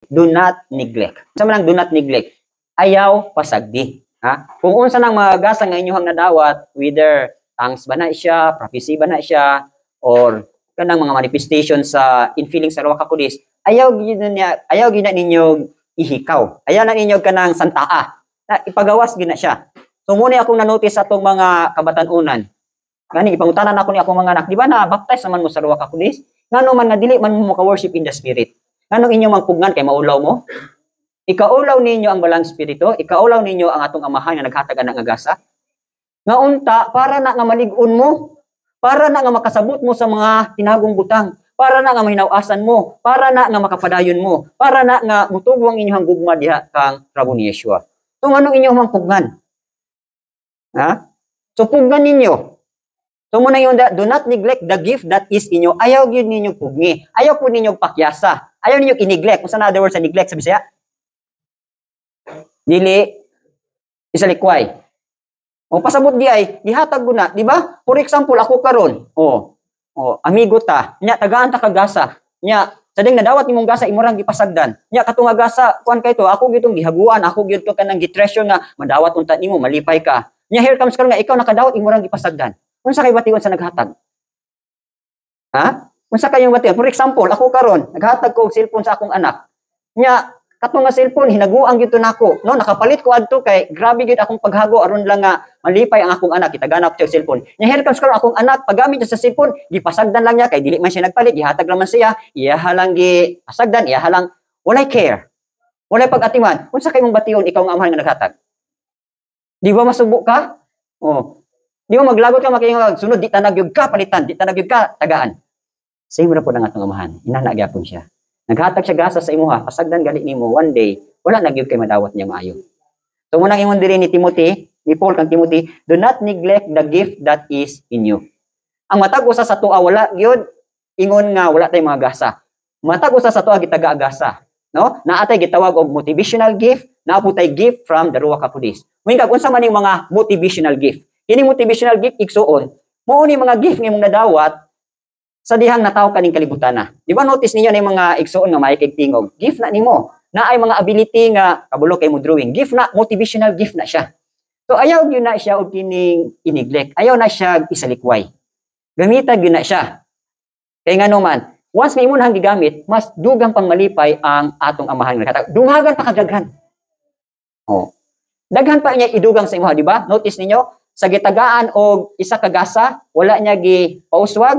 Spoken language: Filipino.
do not neglect. Sa manang do not neglect, ayaw pasagdi. Ha? Kung unsa nang magasa nga inyohang nadawat, whether tongues ba na siya, prophecy ba na siya, or kanang mga manifestation sa infilling sa Ruach HaKodesh, ayaw gina ninyo ihikaw. Ayaw na ninyo kanang santaa. Na ipagawas gina siya. So muna akong na-notice sa itong mga kabatanunan. Gani ipangutanan ako ni akong mga anak, di ba na baptize naman mo sa Ruach HaKodesh? Ngano man nga dili man mo ka-worship in the spirit. Ngano inyo mangpugnan kay maulaw mo? Ikaulaw ninyo ang balang spirito, ikaulaw ninyo ang atong amahan nga naghatag ng agasa. Nga unta para na nga malig-on mo, para na nga makasabot mo sa mga tinagong butang, para na nga mahinawasan mo, para na nga makapadayon mo, para na nga mutubo ang inyong gugma diha kang Rabo ni Yeshua. So anong inyong mangpugnan? Ha? So pugnan ninyo. So muna yung do not neglect the gift that is inyo. Ayaw yun ninyong pugni. Ayaw po ninyong pakyasa. Ayaw ninyong i-neglect. Kung saan other words sa neglect sa Bisaya? Dili isalikway. O pasabot di ay gihatag ko na, di ba? For example, ako karon. Amigo ta, nya tagaan ta kagasa. Nya sading nadawat nimong gasa imurang gipasagdan. Nya katong gasa kuan kay to, ako gitong gihaguan, ako gyud to kanang gitreasure nga madawat unta nimo malipay ka. Nya here comes karon nga ikaw nakadawat imurang gipasagdan. Unsa kay bation sa naghatag? Ha? Unsa kayong bation? For example, ako karon naghatag ko og cellphone sa akong anak. Nya katong nga cellphone hinaguang gyud to nako, no? Nakapalit ko adto kay grabe gyud akong paghago aron lang nga malipay ang akong anak kitaganap sa cellphone. Nya here comes karon akong anak paggamit sa cellphone, gipasagdan lang niya kay dili man siya nagpalit, gihatag lang man siya, iya halang gipasagdan, iya halang walay care. Walay pag-atiman. Unsa kay mong bation ikaw nga amahan nga naghatag? Di ba masubo ka? Di ba maglagot ka makiingon sunod di tanag gyud ka palitan, di tanag gyud ka tagaan. Same ra po ang atong amahan. Inana gyapon siya. Naghatag siya gasa sa imuha, pasagdan gali nimo one day, wala na gyud kay madawat niya maayo. So munang ingon diri ni Timothy, ni Paul kang Timothy, do not neglect the gift that is in you. Ang matag usa sa tuwa wala gyud ingon nga wala tay mga gasa. Matag usa sa tuwa gitaga gasa, no? Naatay gitawag og motivational gift, naapod tay gift from the Ruach HaKodesh. Mingkag unsa man ning mga motivational gift? Kini motivational gift igsuon, mao ni mga gift nga imong nadawat sa dihang nataw kaning kalibutan na. Di ba notice ninyo na yung mga igsuon nga maikig tingog? Gift na nimo. Na ay mga ability nga kabulo kay mo drawing. Gift na, motivational gift na siya. So ayaw yun na siya og kining ineglect. Ayaw na siya isalikway. Gamitan yun na siya. Kaya nga naman, once nga imo nang gigamit, mas dugang pang malipay ang atong amahan nga. Dungagan pa kadaghan. Daghan pa niya idugang sa imo, di ba? Notice ninyo, sa gitagaan og isa ka gasa, wala niya gi pauswag.